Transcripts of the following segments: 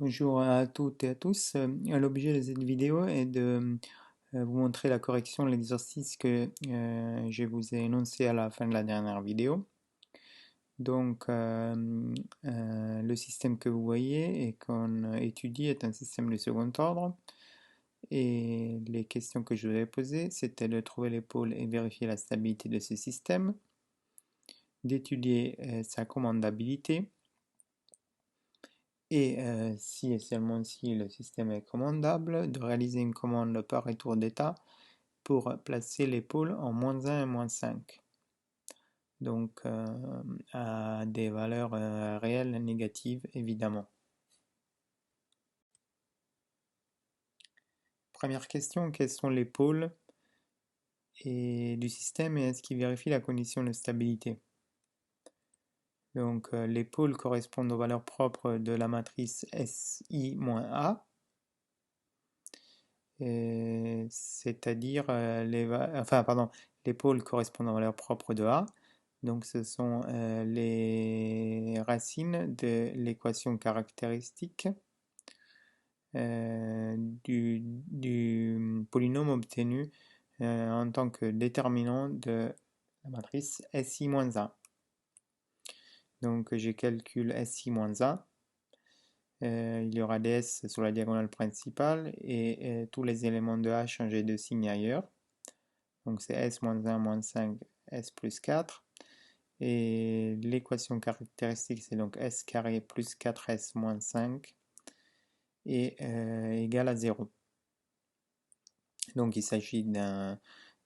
Bonjour à toutes et à tous. L'objet de cette vidéo est de vous montrer la correction de l'exercice que je vous ai énoncé à la fin de la dernière vidéo. Donc, le système que vous voyez et qu'on étudie est un système de second ordre. Et les questions que je vous ai posées, c'était de trouver les pôles et vérifier la stabilité de ce système, d'étudier sa commandabilité, et si et seulement si le système est commandable, de réaliser une commande par retour d'état pour placer les pôles en -1 et -5. Donc à des valeurs réelles négatives évidemment. Première question, quels sont les pôles du système et est-ce qu'ils vérifient la condition de stabilité? Donc les pôles correspondent aux valeurs propres de la matrice SI-A, c'est-à-dire les pôles correspondent aux valeurs propres de A. Donc ce sont les racines de l'équation caractéristique du polynôme obtenu en tant que déterminant de la matrice SI-A. Donc je calcule SI-A. Il y aura des S sur la diagonale principale et tous les éléments de A changés de signe ailleurs. Donc c'est S-1, -5, S plus 4. Et l'équation caractéristique, c'est donc S carré plus 4S moins 5 et égal à 0. Donc il s'agit d'un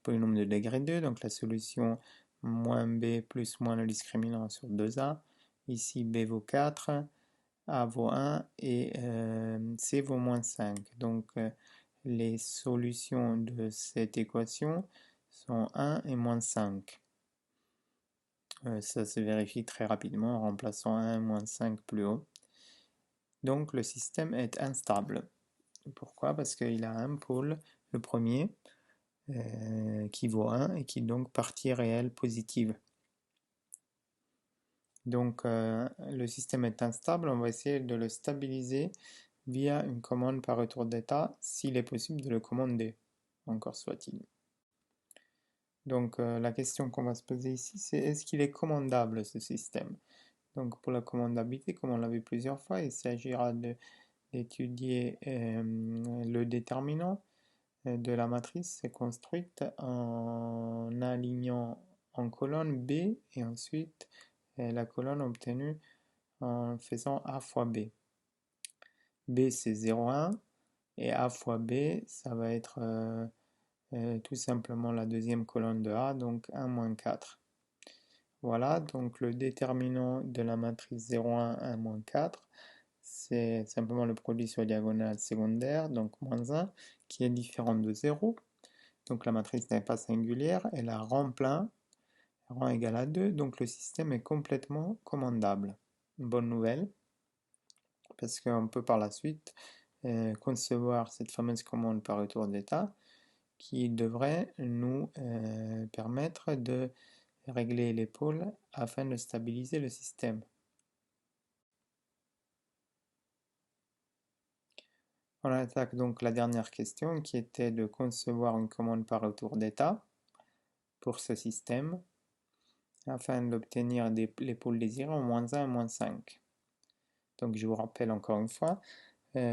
polynôme de degré 2, donc la solution moins B plus moins le discriminant sur 2A. Ici B vaut 4, A vaut 1 et C vaut moins 5. Donc les solutions de cette équation sont 1 et moins 5. Ça se vérifie très rapidement en remplaçant 1 et moins 5 plus haut. Donc le système est instable. Pourquoi? Parce qu'il a un pôle, le premier, qui vaut 1 et qui est donc partie réelle positive. Donc le système est instable, on va essayer de le stabiliser via une commande par retour d'état, s'il est possible de le commander, encore soit-il. Donc la question qu'on va se poser ici, c'est est-ce qu'il est commandable ce système? Donc pour la commandabilité, comme on l'a vu plusieurs fois, il s'agira d'étudier le déterminant de la matrice construite en alignant en colonne B et ensuite la colonne obtenue en faisant A fois B. B c'est 0,1 et A fois B ça va être tout simplement la deuxième colonne de A, donc 1 moins 4. Voilà, donc le déterminant de la matrice 0,1, 1 moins 4, c'est simplement le produit sur la diagonale secondaire, donc moins 1, qui est différent de 0. Donc la matrice n'est pas singulière, elle a rang plein, rang égal à 2, donc le système est complètement commandable. Une bonne nouvelle, parce qu'on peut par la suite concevoir cette fameuse commande par retour d'état qui devrait nous permettre de régler les pôles afin de stabiliser le système. On attaque donc la dernière question qui était de concevoir une commande par retour d'état pour ce système afin d'obtenir les pôles désirés en -1 et -5. Donc je vous rappelle encore une fois,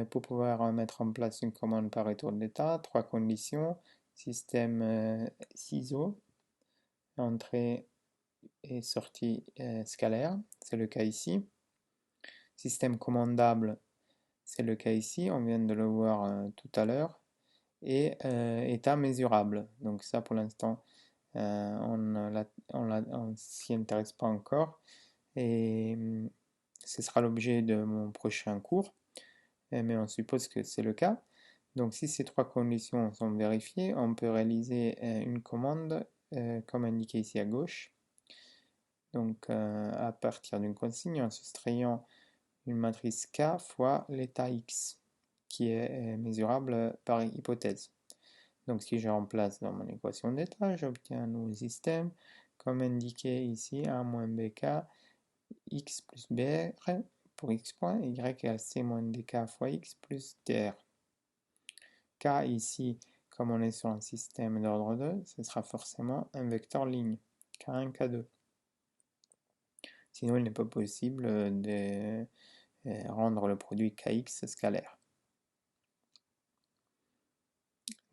pour pouvoir mettre en place une commande par retour d'état, 3 conditions, système ciseaux, entrée et sortie scalaire, c'est le cas ici. Système commandable, c'est le cas ici, on vient de le voir tout à l'heure. Et état mesurable, donc ça pour l'instant on s'y intéresse pas encore et ce sera l'objet de mon prochain cours, mais on suppose que c'est le cas. Donc si ces trois conditions sont vérifiées, on peut réaliser une commande comme indiqué ici à gauche. Donc à partir d'une consigne en soustrayant une matrice K fois l'état X qui est mesurable par hypothèse. Donc si je remplace dans mon équation d'état, j'obtiens un nouveau système comme indiqué ici, 1 moins bk, x plus br pour x point, y égale c moins dk fois x plus dr. K ici, comme on est sur un système d'ordre 2, ce sera forcément un vecteur ligne, K1, K2. Sinon, il n'est pas possible de rendre le produit Kx scalaire.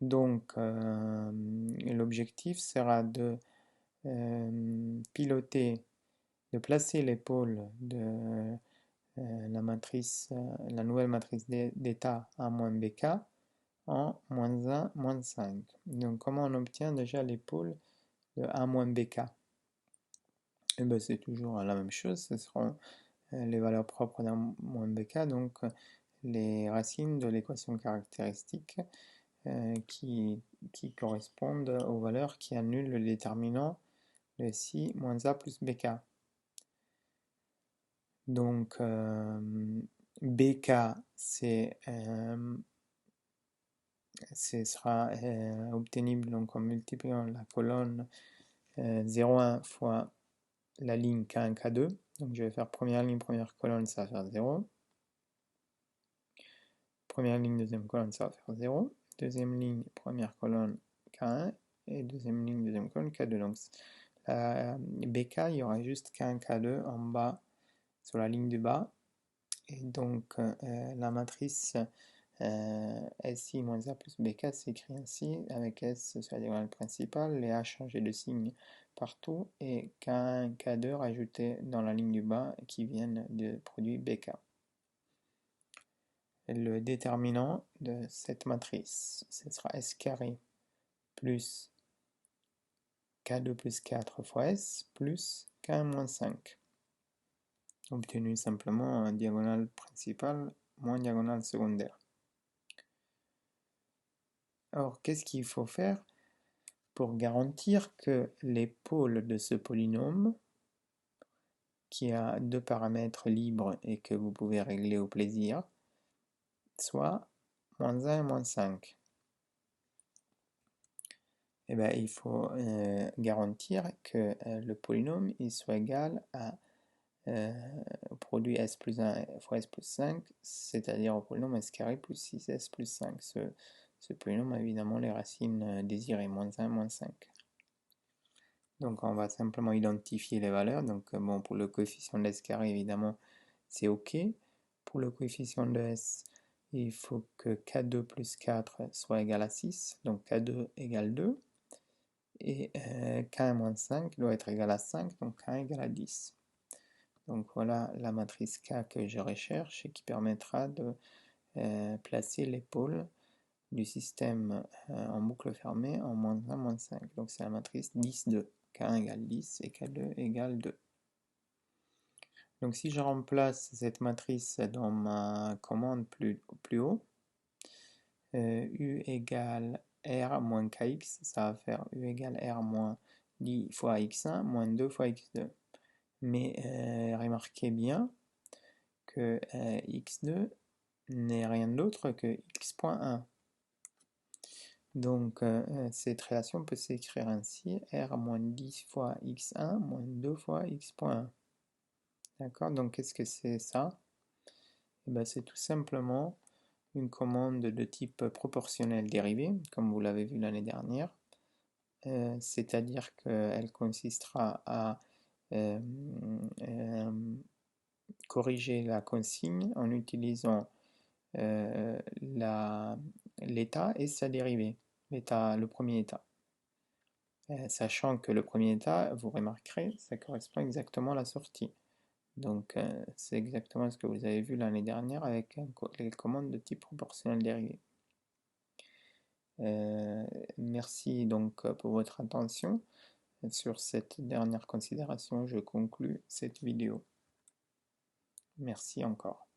Donc, l'objectif sera de piloter, de placer les pôles de la nouvelle matrice d'état A-bk en -1, -5. Donc, comment on obtient déjà les pôles de A-bk? Et bien, c'est toujours la même chose, ce seront les valeurs propres d'A-bk, donc les racines de l'équation caractéristique qui correspondent aux valeurs qui annulent le déterminant de si moins a plus bk. Donc bk sera obtenible donc en multipliant la colonne 0,1 fois la ligne K1, K2. Donc je vais faire première ligne, première colonne, ça va faire 0. Première ligne, deuxième colonne, ça va faire 0. Deuxième ligne, première colonne, K1. Et deuxième ligne, deuxième colonne, K2. Donc la BK, il y aura juste K1, K2 en bas, sur la ligne du bas. Et donc la matrice SI moins A plus BK s'écrit ainsi, avec S sur la diagonale principale, les A changés de signe partout, et K1, K2 rajoutés dans la ligne du bas qui viennent du produit BK. Le déterminant de cette matrice, ce sera S carré plus K2 plus 4 fois S plus K1 moins 5, obtenu simplement en diagonale principale moins diagonale secondaire. Alors, qu'est-ce qu'il faut faire pour garantir que les pôles de ce polynôme, qui a deux paramètres libres et que vous pouvez régler au plaisir, soient -1 et -5? Eh bien, il faut garantir que le polynôme il soit égal au produit s plus 1 fois s plus 5, c'est-à-dire au polynôme s carré plus 6s plus 5. Ce polynôme a évidemment les racines désirées, -1, -5. Donc on va simplement identifier les valeurs. Donc bon, pour le coefficient de s carré, évidemment, c'est OK. Pour le coefficient de s, il faut que K2 plus 4 soit égal à 6, donc K2 égale 2. Et K1 moins 5 doit être égal à 5, donc K1 égale à 10. Donc voilà la matrice K que je recherche et qui permettra de placer les pôles du système en boucle fermée en -1, -5. Donc c'est la matrice 10, 2. K1 égale 10 et K2 égale 2. Donc si je remplace cette matrice dans ma commande plus haut, U égale R moins KX, ça va faire U égale R moins 10 fois X1 moins 2 fois X2. Mais remarquez bien que X2 n'est rien d'autre que X.1. Donc cette relation peut s'écrire ainsi, R moins 10 fois X1 moins 2 fois X.1. D'accord? Donc qu'est-ce que c'est ça? Eh ben, c'est tout simplement une commande de type proportionnel dérivé, comme vous l'avez vu l'année dernière. C'est-à-dire qu'elle consistera à corriger la consigne en utilisant l'état et sa dérivée, le premier état. Sachant que le premier état, vous remarquerez, ça correspond exactement à la sortie. Donc c'est exactement ce que vous avez vu l'année dernière avec les commandes de type proportionnel dérivé. Merci donc pour votre attention. Sur cette dernière considération, je conclus cette vidéo. Merci encore.